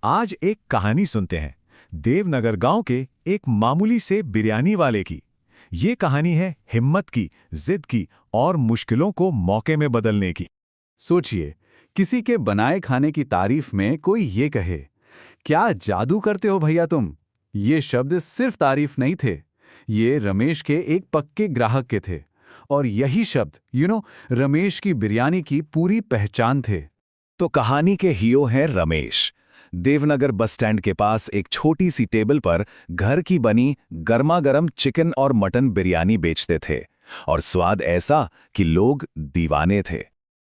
आज एक कहानी सुनते हैं देवनगर गांव के एक मामूली से बिरयानी वाले की। ये कहानी है हिम्मत की, जिद की और मुश्किलों को मौके में बदलने की। सोचिए, किसी के बनाए खाने की तारीफ में कोई ये कहे, क्या जादू करते हो भैया तुम। ये शब्द सिर्फ तारीफ नहीं थे, ये रमेश के एक पक्के ग्राहक के थे। और यही शब्द रमेश की बिरयानी की पूरी पहचान थे। तो कहानी के हीरो हैं रमेश। देवनगर बस स्टैंड के पास एक छोटी सी टेबल पर घर की बनी गर्मा गर्म चिकन और मटन बिरयानी बेचते थे, और स्वाद ऐसा कि लोग दीवाने थे।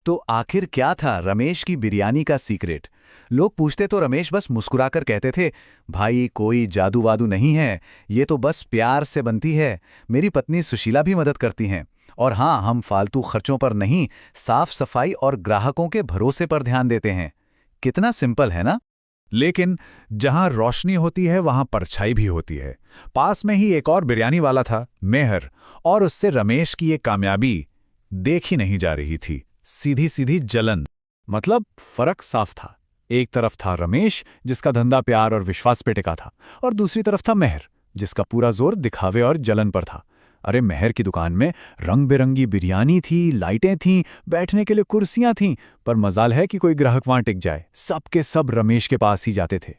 तो आखिर क्या था रमेश की बिरयानी का सीक्रेट? लोग पूछते तो रमेश बस मुस्कुराकर कहते थे, भाई कोई जादू वादू नहीं है, ये तो बस प्यार से बनती है। मेरी पत्नी सुशीला भी मदद करती हैं। और हाँ, हम फालतू खर्चों पर नहीं, साफ सफाई और ग्राहकों के भरोसे पर ध्यान देते हैं। कितना सिंपल है ना? लेकिन जहां रोशनी होती है वहां परछाई भी होती है। पास में ही एक और बिरयानी वाला था, मेहर, और उससे रमेश की ये कामयाबी देखी नहीं जा रही थी। सीधी सीधी जलन। मतलब फर्क साफ था। एक तरफ था रमेश, जिसका धंधा प्यार और विश्वास पे टिका था, और दूसरी तरफ था मेहर, जिसका पूरा जोर दिखावे और जलन पर था। अरे मेहर की दुकान में रंग बिरंगी बिरयानी थी, लाइटें थीं, बैठने के लिए कुर्सियां थीं, पर मजाल है कि कोई ग्राहक वहां टिक जाए। सब के सब रमेश के पास ही जाते थे।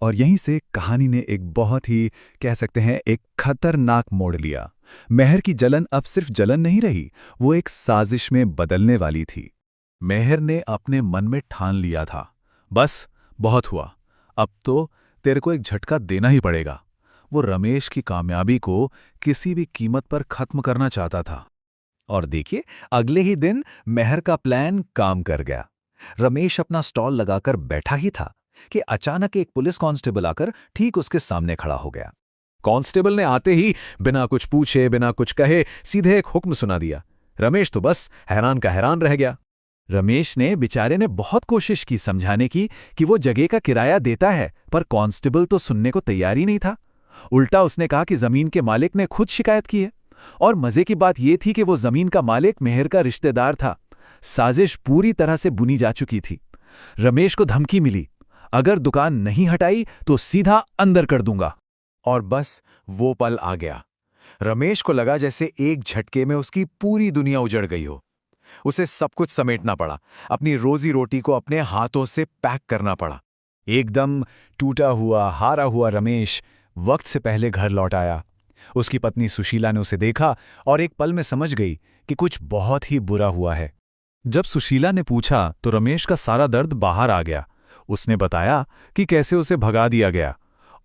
और यहीं से कहानी ने एक बहुत ही, कह सकते हैं, एक खतरनाक मोड़ लिया। मेहर की जलन अब सिर्फ जलन नहीं रही, वो एक साजिश में बदलने वाली थी। मेहर ने अपने मन में ठान लिया था, बस बहुत हुआ, अब तो तेरे को एक झटका देना ही पड़ेगा। वो रमेश की कामयाबी को किसी भी कीमत पर खत्म करना चाहता था। और देखिए, अगले ही दिन मेहर का प्लान काम कर गया। रमेश अपना स्टॉल लगाकर बैठा ही था कि अचानक एक पुलिस कांस्टेबल आकर ठीक उसके सामने खड़ा हो गया। कांस्टेबल ने आते ही बिना कुछ पूछे, बिना कुछ कहे, सीधे एक हुक्म सुना दिया। रमेश तो बस हैरान का हैरान रह गया। रमेश ने, बेचारे ने बहुत कोशिश की समझाने की कि वो जगह का किराया देता है, पर कांस्टेबल तो सुनने को तैयार ही नहीं था। उल्टा उसने कहा कि जमीन के मालिक ने खुद शिकायत की है। और मजे की बात यह थी कि वो जमीन का मालिक मेहर का रिश्तेदार था। साजिश पूरी तरह से बुनी जा चुकी थी। रमेश को धमकी मिली, अगर दुकान नहीं हटाई तो सीधा अंदर कर दूंगा। और बस वो पल आ गया। रमेश को लगा जैसे एक झटके में उसकी पूरी दुनिया उजड़ गई हो। उसे सब कुछ समेटना पड़ा, अपनी रोजी रोटी को अपने हाथों से पैक करना पड़ा। एकदम टूटा हुआ, हारा हुआ रमेश वक्त से पहले घर लौट आया। उसकी पत्नी सुशीला ने उसे देखा और एक पल में समझ गई कि कुछ बहुत ही बुरा हुआ है। जब सुशीला ने पूछा तो रमेश का सारा दर्द बाहर आ गया। उसने बताया कि कैसे उसे भगा दिया गया,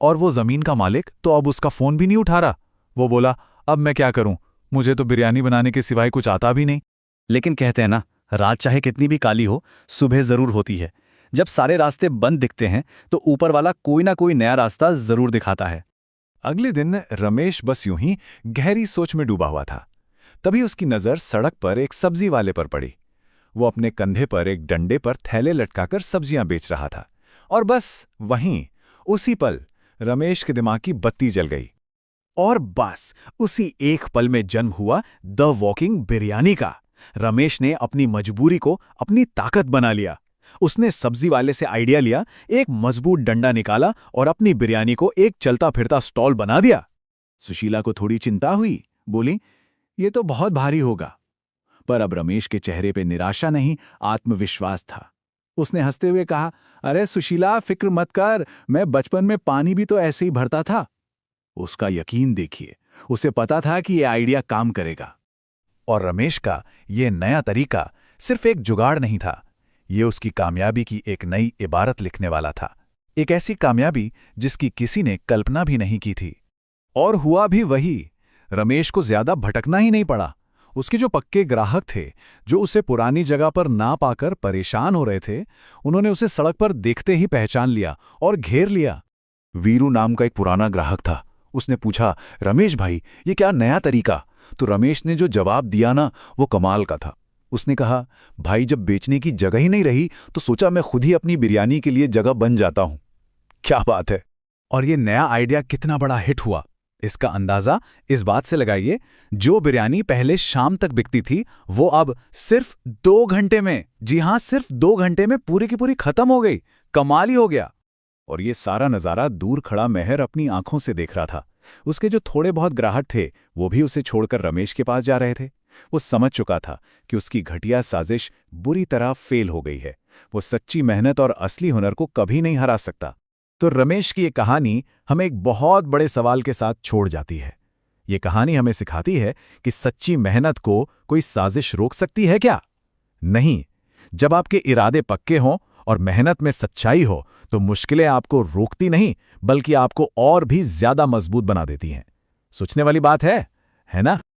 और वो जमीन का मालिक तो अब उसका फोन भी नहीं उठा रहा। वो बोला, अब मैं क्या करूं, मुझे तो बिरयानी बनाने के सिवाय कुछ आता भी नहीं। लेकिन कहते हैं ना, रात चाहे कितनी भी काली हो, सुबह जरूर होती है। जब सारे रास्ते बंद दिखते हैं तो ऊपर वाला कोई ना कोई नया रास्ता जरूर दिखाता है। अगले दिन रमेश बस यूं ही गहरी सोच में डूबा हुआ था। तभी उसकी नजर सड़क पर एक सब्जी वाले पर पड़ी। वो अपने कंधे पर एक डंडे पर थैले लटकाकर सब्जियां बेच रहा था। और बस वहीं, उसी पल रमेश के दिमाग की बत्ती जल गई। और बस उसी एक पल में जन्म हुआ द वॉकिंग बिरयानी का। रमेश ने अपनी मजबूरी को अपनी ताकत बना लिया। उसने सब्जी वाले से आइडिया लिया, एक मजबूत डंडा निकाला और अपनी बिरयानी को एक चलता फिरता स्टॉल बना दिया। सुशीला को थोड़ी चिंता हुई, बोली, ये तो बहुत भारी होगा। पर अब रमेश के चेहरे पे निराशा नहीं, आत्मविश्वास था। उसने हंसते हुए कहा, अरे सुशीला, फिक्र मत कर, मैं बचपन में पानी भी तो ऐसे ही भरता था। उसका यकीन देखिए, उसे पता था कि यह आइडिया काम करेगा। और रमेश का यह नया तरीका सिर्फ एक जुगाड़ नहीं था, ये उसकी कामयाबी की एक नई इबारत लिखने वाला था। एक ऐसी कामयाबी जिसकी किसी ने कल्पना भी नहीं की थी। और हुआ भी वही। रमेश को ज्यादा भटकना ही नहीं पड़ा। उसके जो पक्के ग्राहक थे, जो उसे पुरानी जगह पर ना पाकर परेशान हो रहे थे, उन्होंने उसे सड़क पर देखते ही पहचान लिया और घेर लिया। वीरू नाम का एक पुराना ग्राहक था। उसने पूछा, रमेश भाई, ये क्या नया तरीका? तो रमेश ने जो जवाब दिया ना, वो कमाल का था। उसने कहा, भाई, जब बेचने की जगह ही नहीं रही तो सोचा मैं खुद ही अपनी बिरयानी के लिए जगह बन जाता हूं। क्या बात है! और ये नया आइडिया कितना बड़ा हिट हुआ, इसका अंदाजा इस बात से लगाइए, जो बिरयानी पहले शाम तक बिकती थी, वो अब सिर्फ 2 घंटे में, जी हां, सिर्फ 2 घंटे में पूरी की पूरी खत्म हो गई। कमाल ही हो गया। और ये सारा नज़ारा दूर खड़ा मेहर अपनी आंखों से देख रहा था। उसके जो थोड़े बहुत ग्राहक थे वो भी उसे छोड़कर रमेश के पास जा रहे थे। वो समझ चुका था कि उसकी घटिया साजिश बुरी तरह फेल हो गई है। वो सच्ची मेहनत और असली हुनर को कभी नहीं हरा सकता। तो रमेश की ये कहानी हमें एक बहुत बड़े सवाल के साथ छोड़ जाती है। ये कहानी हमें सिखाती है कि सच्ची मेहनत को कोई साजिश रोक सकती है क्या? नहीं। जब आपके इरादे पक्के हों और मेहनत में सच्चाई हो तो मुश्किलें आपको रोकती नहीं बल्कि आपको और भी ज्यादा मजबूत बना देती हैं। सोचने वाली बात है ना?